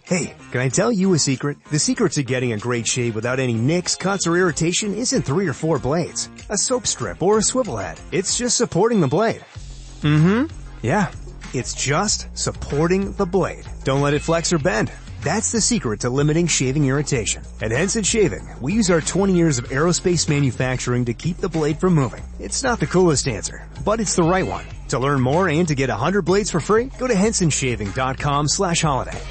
Hey, can I tell you a secret? The secret to getting a great shave without any nicks, cuts, or irritation isn't 3 or 4 blades, a soap strip, or a swivel head. It's just supporting the blade. Yeah, it's just supporting the blade. Don't let it flex or bend. That's the secret to limiting shaving irritation. At Henson Shaving, we use our 20 years of aerospace manufacturing to keep the blade from moving. It's not the coolest answer, but it's the right one. To learn more and to get 100 blades for free, go to hensonshaving.com/holiday.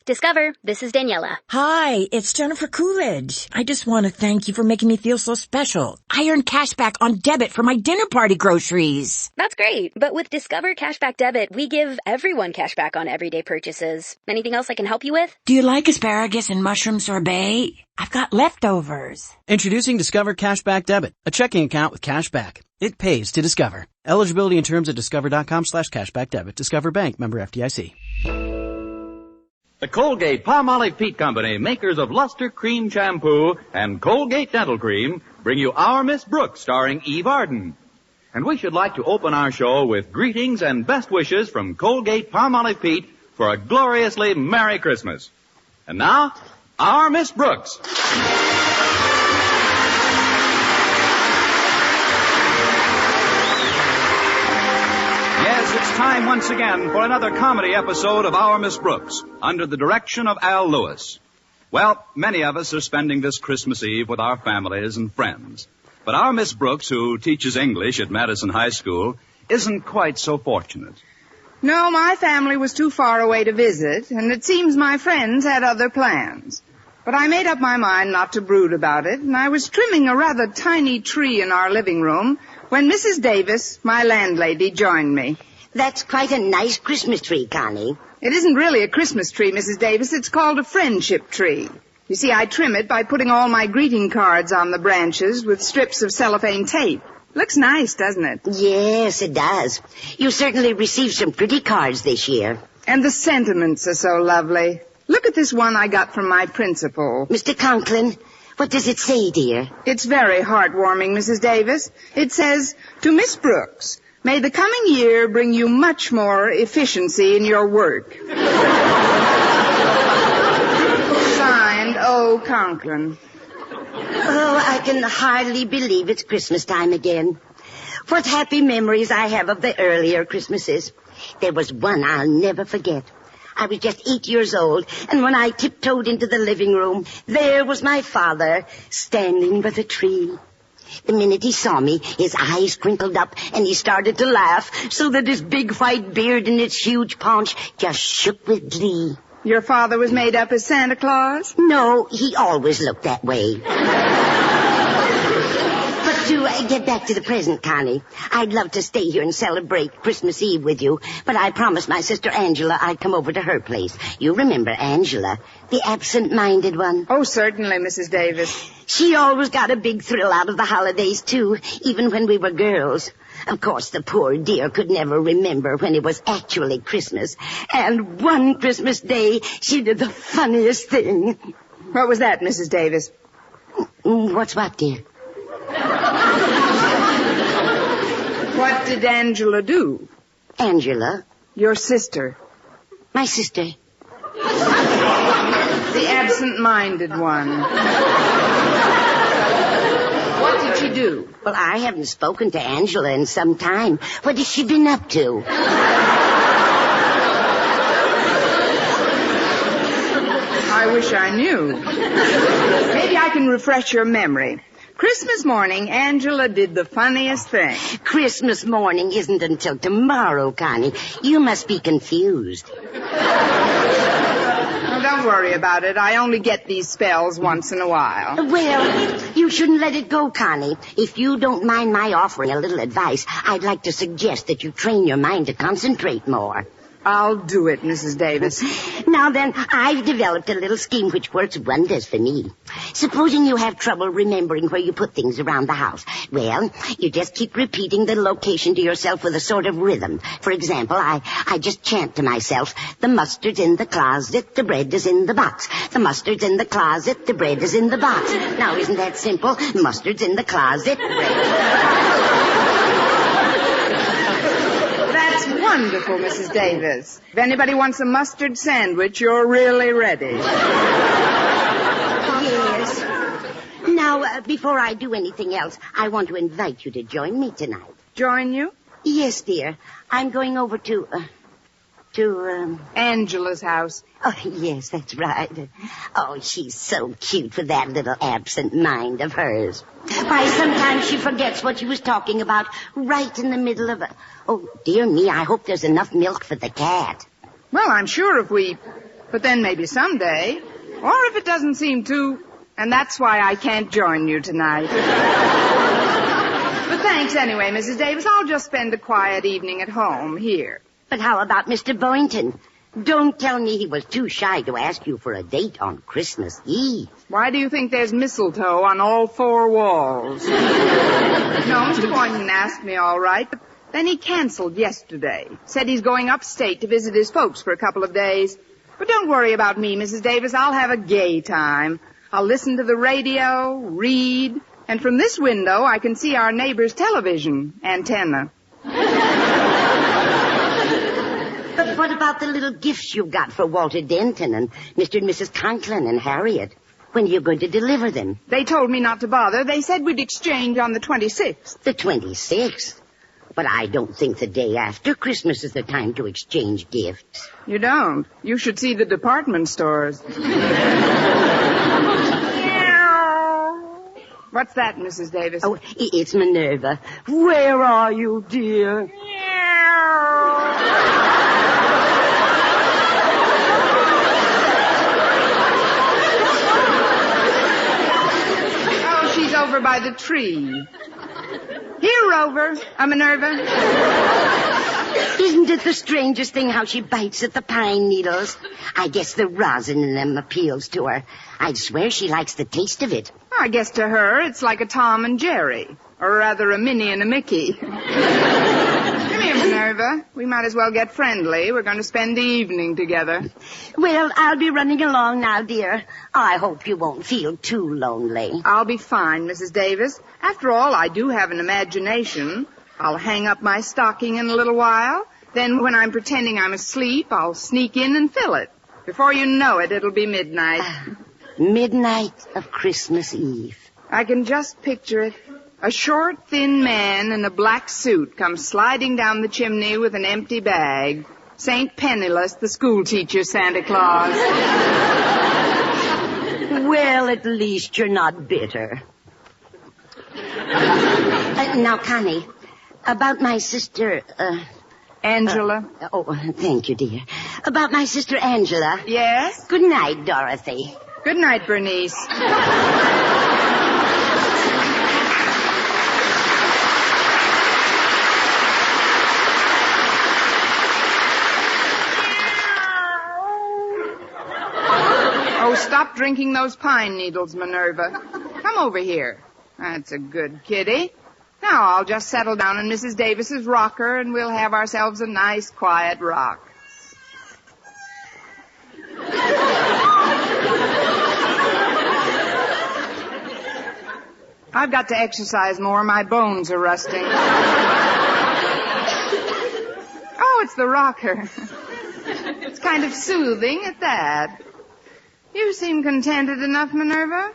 Discover, this is Daniela. Hi, it's Jennifer Coolidge. I just want to thank you for making me feel so special. I earned cash back on debit for my dinner party groceries. That's great, but with Discover Cashback Debit, we give everyone cash back on everyday purchases. Anything else I can help you with? Do you like asparagus and mushroom sorbet? I've got leftovers. Introducing Discover Cashback Debit, a checking account with cash back. It pays to Discover. Eligibility and terms at discover.com/cashback debit. Discover Bank, member FDIC. The Colgate Palmolive Peat Company, makers of Luster Cream Shampoo and Colgate Dental Cream, bring you Our Miss Brooks, starring Eve Arden. And we should like to open our show with greetings and best wishes from Colgate Palmolive Peat for a gloriously Merry Christmas. And now, Our Miss Brooks. Yes, it's time once again for another comedy episode of Our Miss Brooks, under the direction of Al Lewis. Well, many of us are spending this Christmas Eve with our families and friends. But our Miss Brooks, who teaches English at Madison High School, isn't quite so fortunate. No, my family was too far away to visit, and it seems my friends had other plans. But I made up my mind not to brood about it, and I was trimming a rather tiny tree in our living room when Mrs. Davis, my landlady, joined me. That's quite a nice Christmas tree, Connie. It isn't really a Christmas tree, Mrs. Davis. It's called a friendship tree. You see, I trim it by putting all my greeting cards on the branches with strips of cellophane tape. Looks nice, doesn't it? Yes, it does. You certainly received some pretty cards this year. And the sentiments are so lovely. Look at this one I got from my principal. Mr. Conklin, what does it say, dear? It's very heartwarming, Mrs. Davis. It says, "To Miss Brooks, may the coming year bring you much more efficiency in your work." Signed, O. Conklin. Oh, I can hardly believe it's Christmas time again. What happy memories I have of the earlier Christmases. There was one I'll never forget. I was just 8 years old, and when I tiptoed into the living room, there was my father standing by the tree. The minute he saw me, his eyes crinkled up, and he started to laugh, so that his big white beard and its huge paunch just shook with glee. Your father was made up as Santa Claus? No, he always looked that way. But to get back to the present, Connie, I'd love to stay here and celebrate Christmas Eve with you, but I promised my sister Angela I'd come over to her place. You remember Angela, the absent-minded one? Oh, certainly, Mrs. Davis. She always got a big thrill out of the holidays, too, even when we were girls. Of course, the poor dear could never remember when it was actually Christmas. And one Christmas day, she did the funniest thing. What was that, Mrs. Davis? What's what, dear? What did Angela do? Angela? Your sister. My sister. The absent-minded one. What did she do? Well, I haven't spoken to Angela in some time. What has she been up to? I wish I knew. Maybe I can refresh your memory. Christmas morning, Angela did the funniest thing. Christmas morning isn't until tomorrow, Connie. You must be confused. Oh, don't worry about it. I only get these spells once in a while. Well, you shouldn't let it go, Connie. If you don't mind my offering a little advice, I'd like to suggest that you train your mind to concentrate more. I'll do it, Mrs. Davis. Now then, I've developed a little scheme which works wonders for me. Supposing you have trouble remembering where you put things around the house. Well, you just keep repeating the location to yourself with a sort of rhythm. For example, I just chant to myself, the mustard's in the closet, the bread is in the box. The mustard's in the closet, the bread is in the box. Now, isn't that simple? Mustard's in the closet, bread. That's Wonderful, Mrs. Davis. If anybody wants a mustard sandwich, you're really ready. Yes. Now, before I do anything else, I want to invite you to join me tonight. Join you? Yes, dear. I'm going over to Angela's house. Oh, yes, that's right. Oh, she's so cute with that little absent mind of hers. Why, sometimes she forgets what she was talking about right in the middle of a... Oh, dear me, I hope there's enough milk for the cat. Well, I'm sure if we... But then maybe someday. Or if it doesn't seem to... And that's why I can't join you tonight. But thanks anyway, Mrs. Davis. I'll just spend a quiet evening at home here. But how about Mr. Boynton? Don't tell me he was too shy to ask you for a date on Christmas Eve. Why do you think there's mistletoe on all four walls? No, Mr. Boynton asked me all right, but then he canceled yesterday. Said he's going upstate to visit his folks for a couple of days. But don't worry about me, Mrs. Davis. I'll have a gay time. I'll listen to the radio, read, and from this window I can see our neighbor's television antenna. But what about the little gifts you got for Walter Denton and Mr. and Mrs. Conklin and Harriet? When are you going to deliver them? They told me not to bother. They said we'd exchange on the 26th. The 26th? But I don't think the day after Christmas is the time to exchange gifts. You don't? You should see the department stores. What's that, Mrs. Davis? Oh, it's Minerva. Where are you, dear? Oh, she's over by the tree. Here, Rover. Minerva. Isn't it the strangest thing how she bites at the pine needles? I guess the rosin in them appeals to her. I'd swear she likes the taste of it. I guess to her it's like a Tom and Jerry, or rather a Minnie and a Mickey. Come here, Minerva. We might as well get friendly. We're going to spend the evening together. Well, I'll be running along now, dear. I hope you won't feel too lonely. I'll be fine, Mrs. Davis. After all, I do have an imagination. I'll hang up my stocking in a little while. Then when I'm pretending I'm asleep, I'll sneak in and fill it. Before you know it, it'll be midnight. Midnight of Christmas Eve. I can just picture it. A short, thin man in a black suit comes sliding down the chimney with an empty bag. Saint Penniless, the schoolteacher Santa Claus. Well, at least you're not bitter. Now, Connie, about my sister, Angela. Oh, thank you, dear. About my sister Angela. Yes? Good night, Dorothy. Good night, Bernice. Oh, stop drinking those pine needles, Minerva. Come over here. That's a good kitty. Now I'll just settle down in Mrs. Davis's rocker and we'll have ourselves a nice, quiet rock. I've got to exercise more. My bones are rusting. Oh, it's the rocker. It's kind of soothing at that. You seem contented enough, Minerva.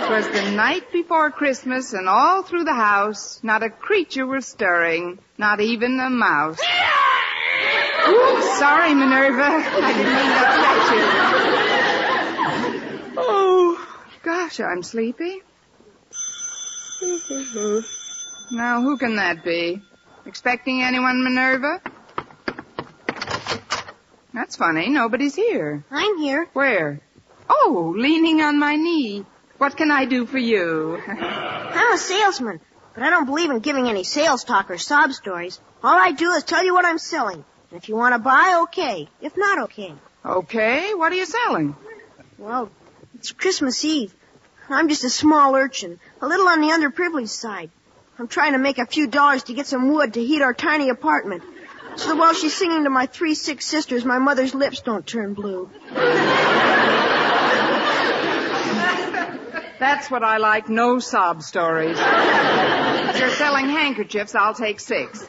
It was the night before Christmas, and all through the house, not a creature was stirring, not even a mouse. Oops, sorry, Minerva. I didn't mean to upset you. Oh, gosh, I'm sleepy. Now, who can that be? Expecting anyone, Minerva? That's funny. Nobody's here. I'm here. Where? Oh, leaning on my knee. What can I do for you? I'm a salesman, but I don't believe in giving any sales talk or sob stories. All I do is tell you what I'm selling. And if you want to buy, okay. If not, okay. Okay, what are you selling? Well, it's Christmas Eve. I'm just a small urchin, a little on the underprivileged side. I'm trying to make a few dollars to get some wood to heat our tiny apartment. So that while she's singing to my 3 sick sisters, my mother's lips don't turn blue. That's what I like, no sob stories. If you're selling handkerchiefs, I'll take 6.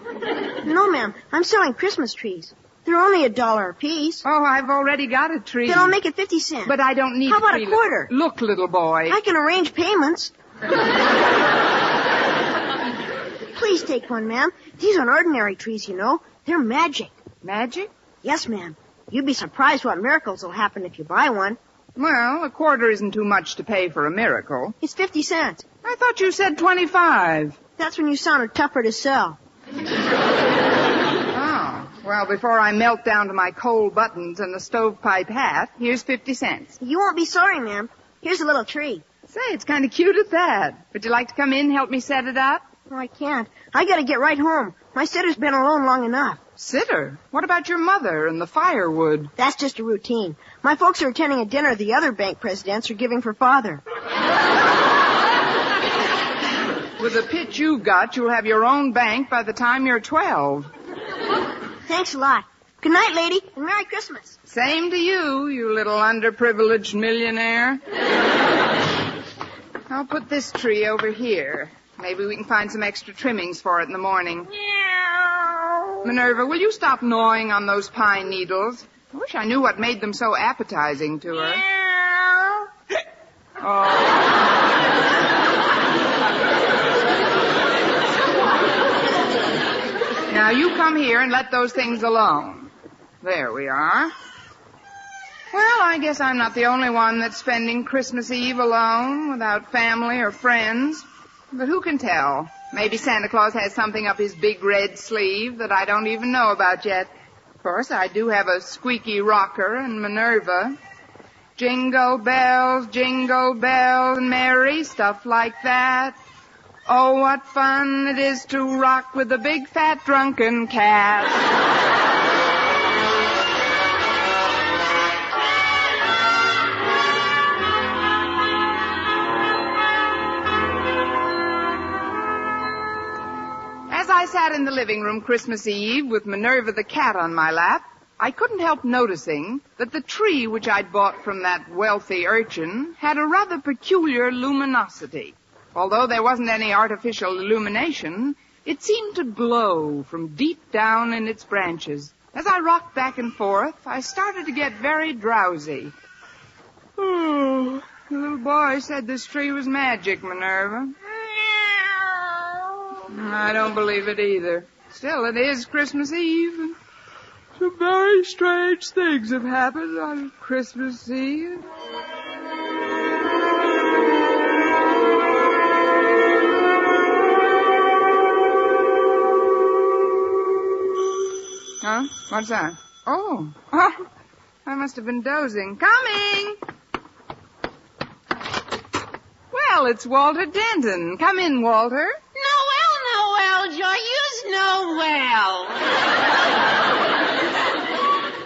No, ma'am. I'm selling Christmas trees. They're only $1 a piece. Oh, I've already got a tree. Then I'll make it 50 cents. But I don't need How about a quarter? Look, little boy. I can arrange payments. Please take one, ma'am. These aren't ordinary trees, you know. They're magic. Magic? Yes, ma'am. You'd be surprised what miracles will happen if you buy one. Well, a quarter isn't too much to pay for a miracle. It's 50 cents. I thought you said 25. That's when you sounded tougher to sell. Oh, well, before I melt down to my coal buttons and the stovepipe hat, here's 50 cents. You won't be sorry, ma'am. Here's a little tree. Say, it's kind of cute at that. Would you like to come in and help me set it up? Oh, I can't. I gotta get right home. My sitter's been alone long enough. Sitter? What about your mother and the firewood? That's just a routine. My folks are attending a dinner the other bank presidents are giving for Father. With the pitch you've got, you'll have your own bank by the time you're 12. Thanks a lot. Good night, lady, and Merry Christmas. Same to you, you little underprivileged millionaire. I'll put this tree over here. Maybe we can find some extra trimmings for it in the morning. Meow. Minerva, will you stop gnawing on those pine needles? I wish I knew what made them so appetizing to her. Meow. Oh. Now you come here and let those things alone. There we are. Well, I guess I'm not the only one that's spending Christmas Eve alone, without family or friends. But who can tell? Maybe Santa Claus has something up his big red sleeve that I don't even know about yet. Of course, I do have a squeaky rocker and Minerva. Jingle bells, Mary, stuff like that. Oh, what fun it is to rock with a big fat drunken cat. As I sat in the living room Christmas Eve with Minerva the cat on my lap, I couldn't help noticing that the tree which I'd bought from that wealthy urchin had a rather peculiar luminosity. Although there wasn't any artificial illumination, it seemed to glow from deep down in its branches. As I rocked back and forth, I started to get very drowsy. Oh, the little boy said this tree was magic, Minerva. I don't believe it either. Still, it is Christmas Eve, and some very strange things have happened on Christmas Eve. Huh? What's that? Oh, I must have been dozing. Coming! Well, it's Walter Denton. Come in, Walter. Noel, joyous Noel.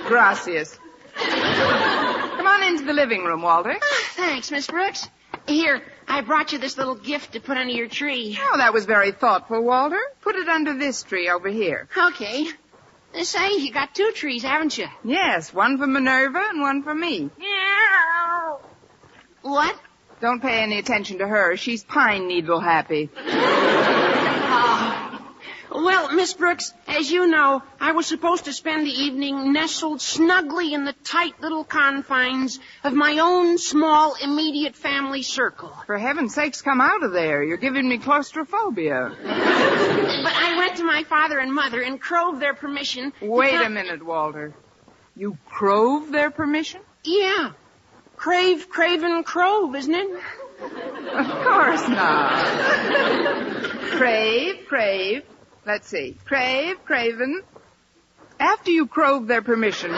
Gracias. Come on into the living room, Walter. Thanks, Miss Brooks. Here, I brought you this little gift to put under your tree. Oh, that was very thoughtful, Walter. Put it under this tree over here. Okay. Say, you got 2 trees, haven't you? Yes, one for Minerva and one for me. Meow. What? Don't pay any attention to her. She's pine needle happy. Well, Miss Brooks, as you know, I was supposed to spend the evening nestled snugly in the tight little confines of my own small, immediate family circle. For heaven's sakes, come out of there. You're giving me claustrophobia. But I went to my father and mother and crove their permission. Wait a minute, Walter. You crove their permission? Yeah. Craven, crove, isn't it? Of course not. Crave. Let's see. Craven. After you crove their permission,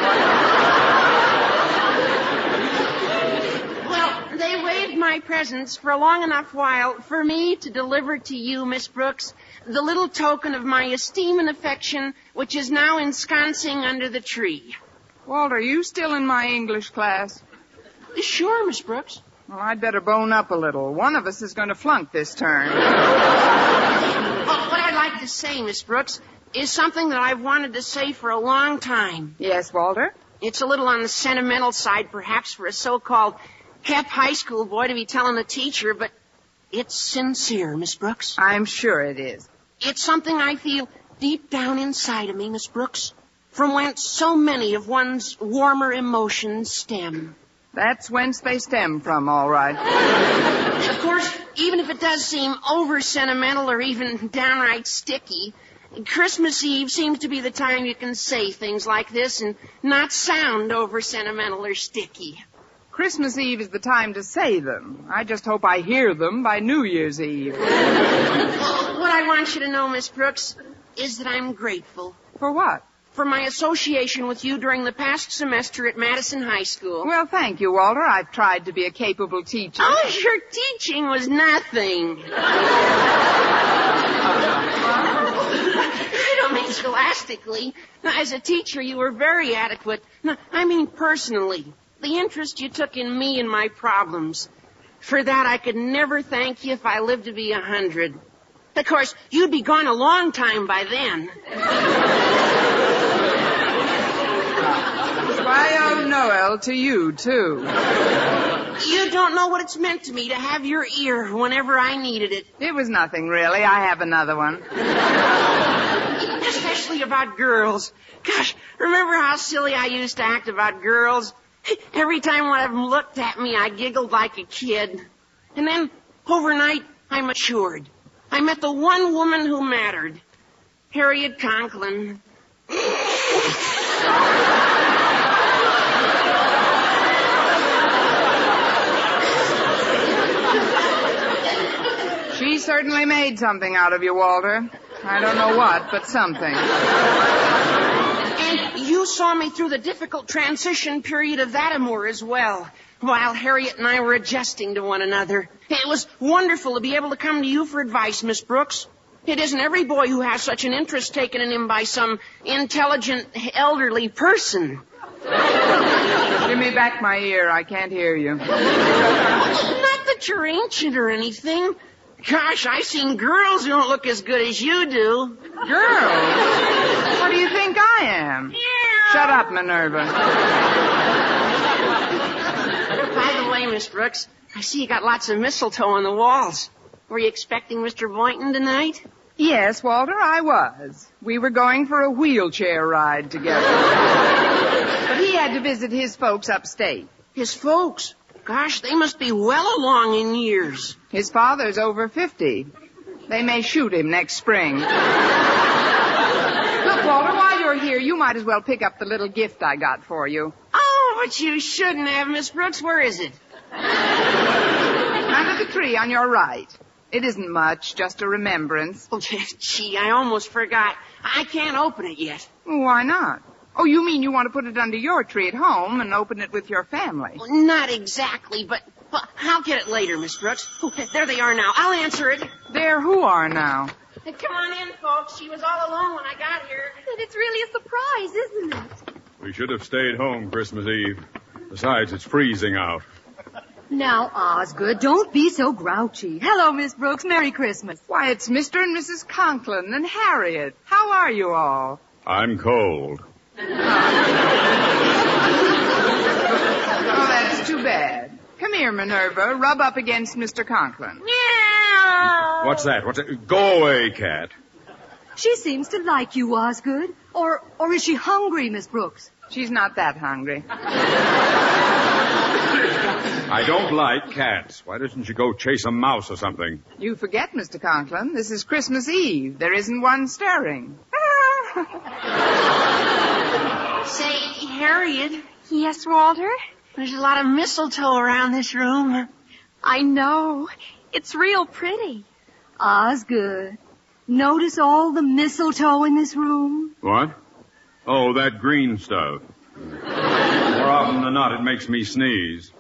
Well, they waived my presence for a long enough while for me to deliver to you, Miss Brooks, the little token of my esteem and affection, which is now ensconcing under the tree. Walter, are you still in my English class? Sure, Miss Brooks. Well, I'd better bone up a little. One of us is going to flunk this term. What I'd like to say, Miss Brooks, is something that I've wanted to say for a long time. Yes, Walter? It's a little on the sentimental side, perhaps, for a so-called hep high school boy to be telling a teacher, but it's sincere, Miss Brooks. I'm sure it is. It's something I feel deep down inside of me, Miss Brooks, from whence so many of one's warmer emotions stem. That's whence they stem from, all right. Of course, even if it does seem over-sentimental or even downright sticky, Christmas Eve seems to be the time you can say things like this and not sound over-sentimental or sticky. Christmas Eve is the time to say them. I just hope I hear them by New Year's Eve. What I want you to know, Miss Brooks, is that I'm grateful. For what? For my association with you during the past semester at Madison High School. Well, thank you, Walter. I've tried to be a capable teacher. Oh, your teaching was nothing. I don't mean scholastically. As a teacher, you were very adequate. No, I mean personally. The interest you took in me and my problems. For that, I could never thank you if I lived to be 100. Of course, you'd be gone a long time by then. Joyeux Noel to you, too. You don't know what it's meant to me to have your ear whenever I needed it. It was nothing, really. I have another one. Especially about girls. Gosh, remember how silly I used to act about girls? Every time one of them looked at me, I giggled like a kid. And then, overnight, I matured. I met the one woman who mattered. Harriet Conklin. She certainly made something out of you, Walter. I don't know what, but something. And you saw me through the difficult transition period of that amour as well, while Harriet and I were adjusting to one another. It was wonderful to be able to come to you for advice, Miss Brooks. It isn't every boy who has such an interest taken in him by some intelligent, elderly person. Give me back my ear. I can't hear you. Not that you're ancient or anything. Gosh, I've seen girls who don't look as good as you do. Girls? What do you think I am? Shut up, Minerva. By the way, Miss Brooks, I see you got lots of mistletoe on the walls. Were you expecting Mr. Boynton tonight? Yes, Walter, I was. We were going for a wheelchair ride together. But he had to visit his folks upstate. His folks? Gosh, they must be well along in years. His father's over 50. They may shoot him next spring. Look, Walter, while you're here, you might as well pick up the little gift I got for you. Oh, but you shouldn't have, Miss Brooks. Where is it? Under the tree on your right. It isn't much, just a remembrance. Oh, gee, I almost forgot. I can't open it yet. Why not? Oh, you mean you want to put it under your tree at home and open it with your family? Well, not exactly, but I'll get it later, Miss Brooks. Oh, there they are now. I'll answer it. There who are now? Hey, come on in, folks. She was all alone when I got here. And it's really a surprise, isn't it? We should have stayed home Christmas Eve. Besides, it's freezing out. Now, Osgood, don't be so grouchy. Hello, Miss Brooks. Merry Christmas. Why, it's Mr. and Mrs. Conklin and Harriet. How are you all? I'm cold. Oh, that's too bad. Come here, Minerva. Rub up against Mr. Conklin. Meow. What's that? Go away, cat. She seems to like you, Osgood. Or is she hungry, Miss Brooks? She's not that hungry. I don't like cats. Why doesn't she go chase a mouse or something? You forget, Mr. Conklin. This is Christmas Eve. There isn't one stirring. Say, Harriet. Yes, Walter? There's a lot of mistletoe around this room. I know. It's real pretty. Osgood, notice all the mistletoe in this room? What? Oh, that green stuff. More often than not, it makes me sneeze.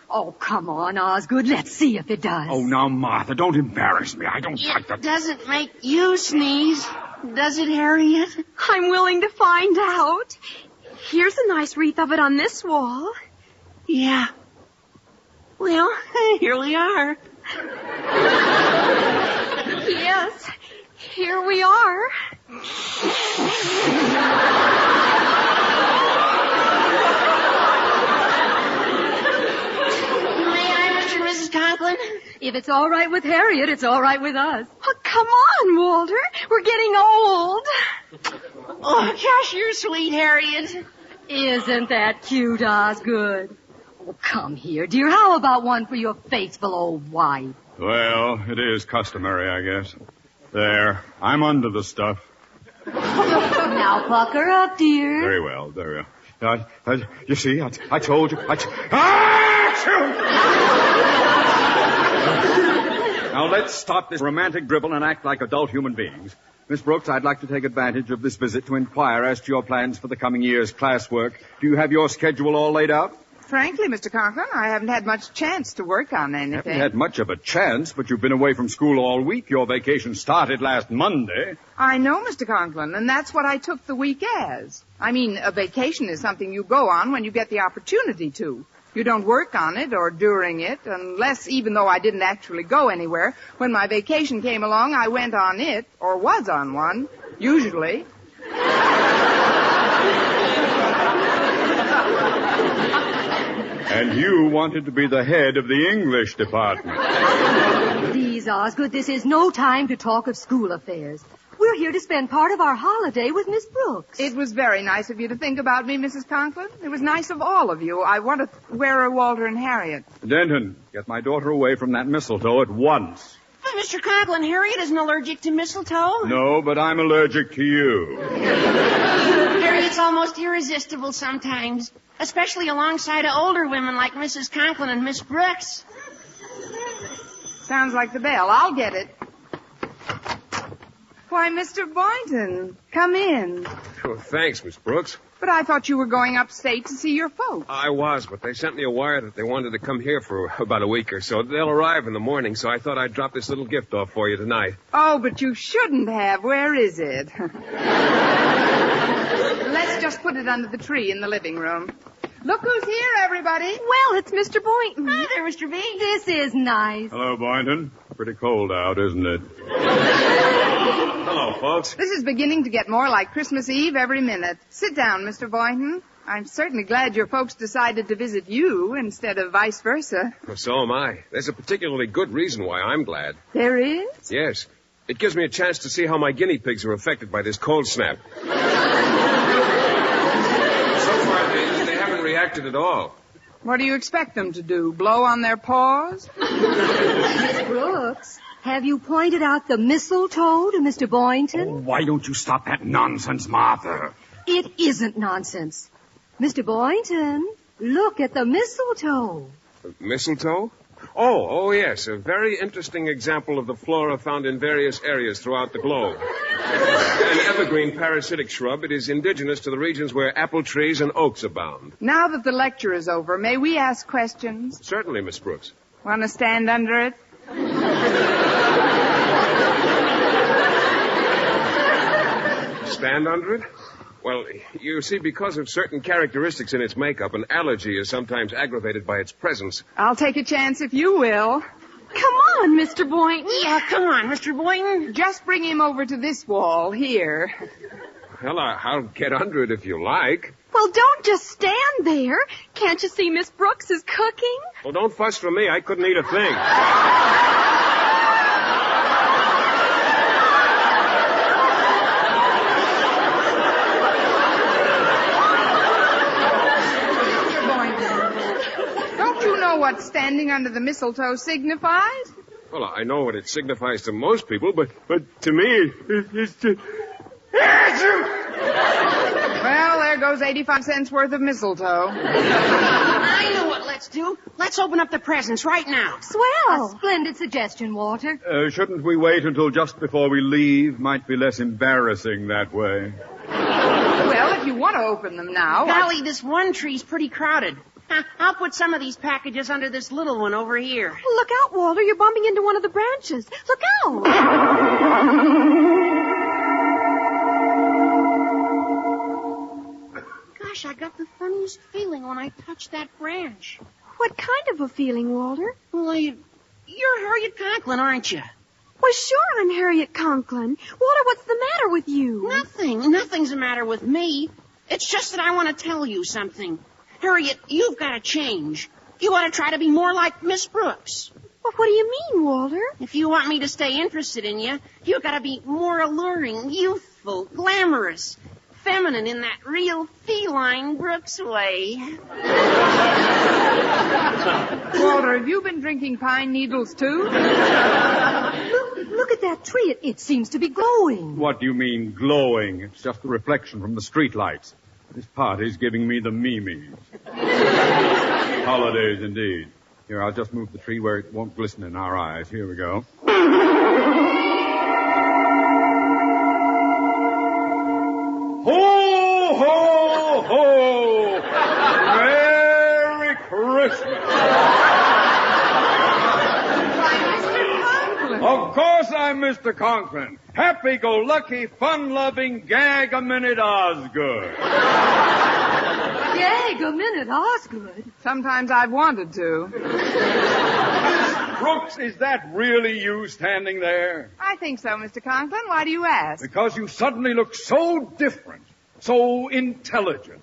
Oh, come on, Osgood. Let's see if it does. Oh, now, Martha, don't embarrass me. I don't like that. It doesn't make you sneeze, does it, Harriet? I'm willing to find out. Here's a nice wreath of it on this wall. Yeah. Well, here we are. Yes, here we are. If it's all right with Harriet, it's all right with us. Oh, come on, Walter. We're getting old. Oh, gosh, you're sweet, Harriet. Isn't that cute, Osgood? Oh, come here, dear. How about one for your faithful old wife? Well, it is customary, I guess. There. I'm under the stuff. Now pucker up, dear. Very well, very well. You see, I told you. Now let's stop this romantic dribble and act like adult human beings. Miss Brooks, I'd like to take advantage of this visit to inquire as to your plans for the coming year's classwork. Do you have your schedule all laid out? Frankly, Mr. Conklin, I haven't had much chance to work on anything. You haven't had much of a chance, but you've been away from school all week. Your vacation started last Monday. I know, Mr. Conklin, and that's what I took the week as. I mean, a vacation is something you go on when you get the opportunity to. You don't work on it or during it, unless, even though I didn't actually go anywhere, when my vacation came along, I went on it, or was on one, usually. And you wanted to be the head of the English department. Please, Osgood, this is no time to talk of school affairs. We're here to spend part of our holiday with Miss Brooks. It was very nice of you to think about me, Mrs. Conklin. It was nice of all of you. I want to wear a Walter and Harriet. Denton, get my daughter away from that mistletoe at once. But Mr. Conklin, Harriet isn't allergic to mistletoe. No, but I'm allergic to you. Harriet's almost irresistible sometimes, especially alongside of older women like Mrs. Conklin and Miss Brooks. Sounds like the bell. I'll get it. Why, Mr. Boynton, come in. Oh, thanks, Miss Brooks. But I thought you were going upstate to see your folks. I was, but they sent me a wire that they wanted to come here for about a week or so. They'll arrive in the morning, so I thought I'd drop this little gift off for you tonight. Oh, but you shouldn't have. Where is it? Let's just put it under the tree in the living room. Look who's here, everybody. Well, it's Mr. Boynton. Hi there, Mr. B. This is nice. Hello, Boynton. Pretty cold out, isn't it? Hello, folks. This is beginning to get more like Christmas Eve every minute. Sit down, Mr. Boynton. I'm certainly glad your folks decided to visit you instead of vice versa. Well, so am I. There's a particularly good reason why I'm glad. There is? Yes. It gives me a chance to see how my guinea pigs are affected by this cold snap. So far, they haven't reacted at all. What do you expect them to do? Blow on their paws? Miss Brooks, have you pointed out the mistletoe to Mr. Boynton? Oh, why don't you stop that nonsense, Martha? It isn't nonsense. Mr. Boynton, look at the mistletoe. Mistletoe? Oh, yes. A very interesting example of the flora found in various areas throughout the globe. An evergreen parasitic shrub, it is indigenous to the regions where apple trees and oaks abound. Now that the lecture is over, may we ask questions? Certainly, Miss Brooks. Want to stand under it? Stand under it? Well, you see, because of certain characteristics in its makeup, an allergy is sometimes aggravated by its presence. I'll take a chance if you will. Come on, Mr. Boynton. Yeah, come on, Mr. Boynton. Just bring him over to this wall here. Well, I'll get under it if you like. Well, don't just stand there. Can't you see Miss Brooks is cooking? Well, don't fuss for me. I couldn't eat a thing. What standing under the mistletoe signifies? Well, I know what it signifies to most people, but to me, it's just... Well, there goes 85 cents worth of mistletoe. I know what let's do. Let's open up the presents right now. Swell. A splendid suggestion, Walter. Shouldn't we wait until just before we leave? Might be less embarrassing that way. Well, if you want to open them now... Golly, this one tree's pretty crowded. I'll put some of these packages under this little one over here. Well, look out, Walter. You're bumping into one of the branches. Look out. Gosh, I got the funniest feeling when I touched that branch. What kind of a feeling, Walter? Well, you're Harriet Conklin, aren't you? Well, sure, I'm Harriet Conklin. Walter, what's the matter with you? Nothing. Nothing's the matter with me. It's just that I want to tell you something. Harriet, you've got to change. You ought to try to be more like Miss Brooks. Well, what do you mean, Walter? If you want me to stay interested in you, you gotta be more alluring, youthful, glamorous, feminine in that real feline Brooks way. Walter, have you been drinking pine needles, too? Look at that tree. It seems to be glowing. What do you mean, glowing? It's just the reflection from the streetlights. This party's giving me the memes. Holidays, indeed. Here, I'll just move the tree where it won't glisten in our eyes. Here we go. Ho, ho, ho! Merry Christmas! Of course I'm Mr. Conklin. Happy-go-lucky, fun-loving, gag-a-minute Osgood. Gag a minute, Osgood. Sometimes I've wanted to. Brooks, is that really you standing there? I think so, Mr. Conklin. Why do you ask? Because you suddenly look so different, so intelligent.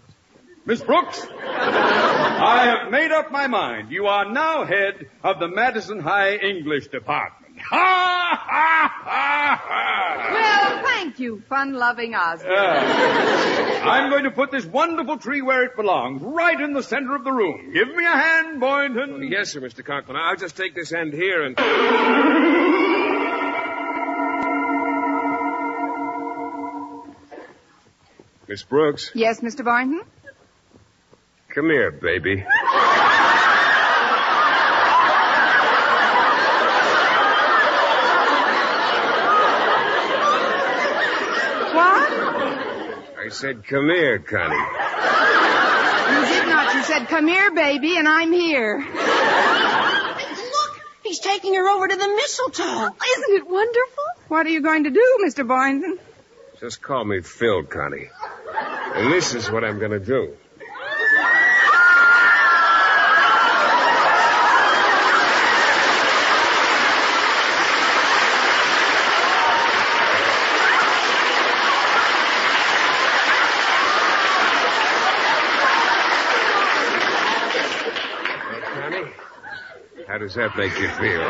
Miss Brooks, I have made up my mind. You are now head of the Madison High English Department. Ha, ha, ha, ha. Well, thank you, fun-loving Osgood. I'm going to put this wonderful tree where it belongs, right in the center of the room. Give me a hand, Boynton. Oh, yes, sir, Mr. Conklin. I'll just take this end here and... Miss Brooks. Yes, Mr. Boynton? Come here, baby. I said, come here, Connie. You did not. You said, come here, baby, and I'm here. Look, he's taking her over to the mistletoe. Isn't it wonderful? What are you going to do, Mr. Boynton? Just call me Phil, Connie. And this is what I'm going to do. How does that make you feel?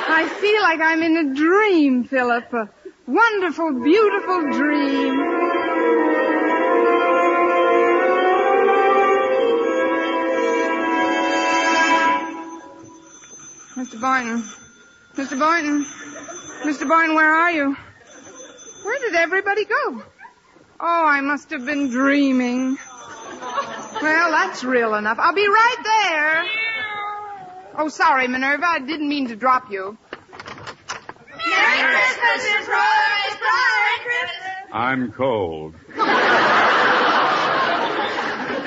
I feel like I'm in a dream, Philip. A wonderful, beautiful dream. Mr. Boynton. Mr. Boynton. Mr. Boynton, where are you? Where did everybody go? Oh, I must have been dreaming. Well, that's real enough. I'll be right there. Oh, sorry, Minerva. I didn't mean to drop you. Merry Christmas, Miss Rose! Merry Christmas! I'm cold.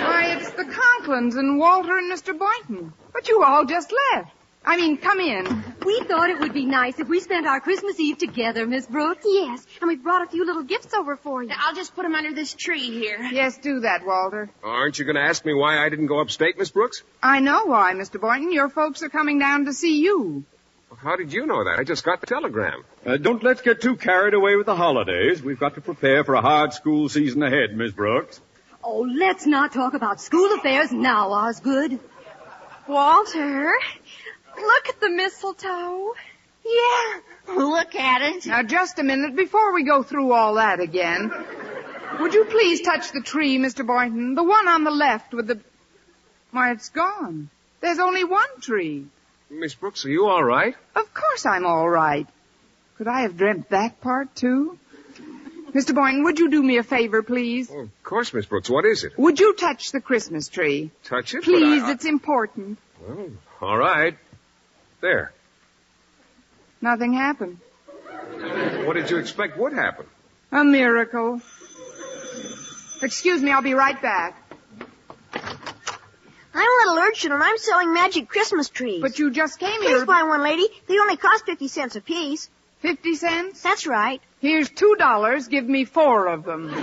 Why, it's the Conklins and Walter and Mr. Boynton. But you all just left. I mean, come in. We thought it would be nice if we spent our Christmas Eve together, Miss Brooks. Yes, and we brought a few little gifts over for you. I'll just put them under this tree here. Yes, do that, Walter. Aren't you going to ask me why I didn't go upstate, Miss Brooks? I know why, Mr. Boynton. Your folks are coming down to see you. Well, how did you know that? I just got the telegram. Don't let's get too carried away with the holidays. We've got to prepare for a hard school season ahead, Miss Brooks. Oh, let's not talk about school affairs now, Osgood. Walter, look at the mistletoe. Yeah, look at it. Now, just a minute before we go through all that again. Would you please touch the tree, Mr. Boynton? The one on the left with the... Why, it's gone. There's only one tree. Miss Brooks, are you all right? Of course I'm all right. Could I have dreamt that part, too? Mr. Boynton, would you do me a favor, please? Oh, of course, Miss Brooks. What is it? Would you touch the Christmas tree? Touch it? Please, it's important. Well, all right. There. Nothing happened. What did you expect would happen? A miracle. Excuse me, I'll be right back. I'm a little urchin, and I'm selling magic Christmas trees. But you just came Please here... buy one, lady. They only cost 50 cents apiece. 50 cents? That's right. Here's $2. Give me 4 of them.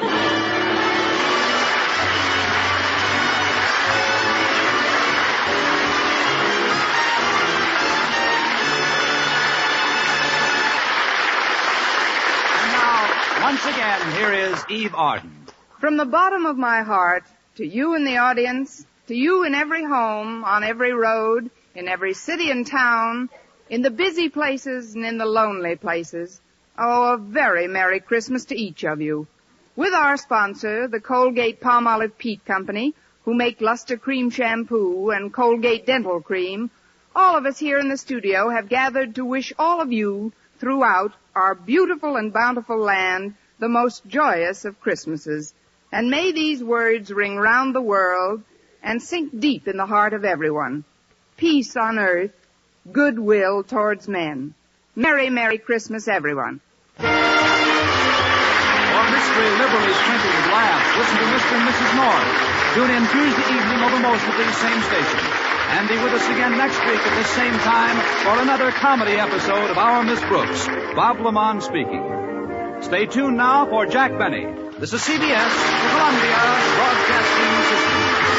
Once again, here is Eve Arden. From the bottom of my heart, to you in the audience, to you in every home, on every road, in every city and town, in the busy places and in the lonely places. Oh, a very Merry Christmas to each of you. With our sponsor, the Colgate Palmolive Peat Company, who make Luster Cream Shampoo and Colgate Dental Cream, all of us here in the studio have gathered to wish all of you throughout our beautiful and bountiful land the most joyous of Christmases. And may these words ring round the world and sink deep in the heart of everyone. Peace on earth, goodwill towards men. Merry, Merry Christmas, everyone. For mystery liberally sprinkled with laughs, listen to Mr. and Mrs. North. Tune in Tuesday evening over most of these same stations. And be with us again next week at this same time for another comedy episode of Our Miss Brooks. Bob Lamont speaking. Stay tuned now for Jack Benny. This is CBS, the Columbia Broadcasting System.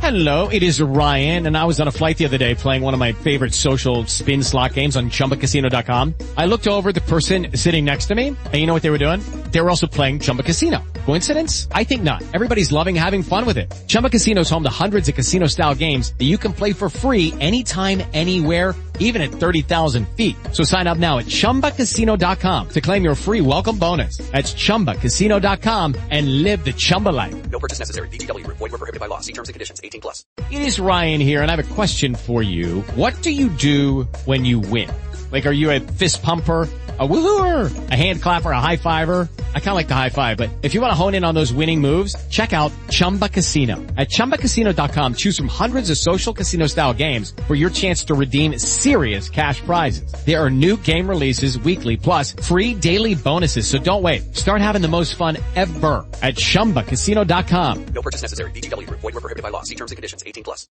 Hello, it is Ryan, and I was on a flight the other day playing one of my favorite social spin slot games on ChumbaCasino.com. I looked over at the person sitting next to me, and you know what they were doing? They were also playing Chumba Casino. Coincidence? I think not. Everybody's loving having fun with it. Chumba Casino is home to hundreds of casino-style games that you can play for free anytime, anywhere, even at 30,000 feet. So sign up now at ChumbaCasino.com to claim your free welcome bonus. That's ChumbaCasino.com and live the Chumba life. No purchase necessary. VGW. Void where prohibited by law. See terms and conditions. 18+. It is Ryan here, and I have a question for you. What do you do when you win? Like, are you a fist pumper, a woohooer, a hand clapper, a high fiver? I kind of like the high five, but if you want to hone in on those winning moves, check out Chumba Casino. At ChumbaCasino.com, choose from hundreds of social casino-style games for your chance to redeem serious cash prizes. There are new game releases weekly, plus free daily bonuses, so don't wait. Start having the most fun ever at ChumbaCasino.com. No purchase necessary. VGW. Void where prohibited by law. See terms and conditions. 18+.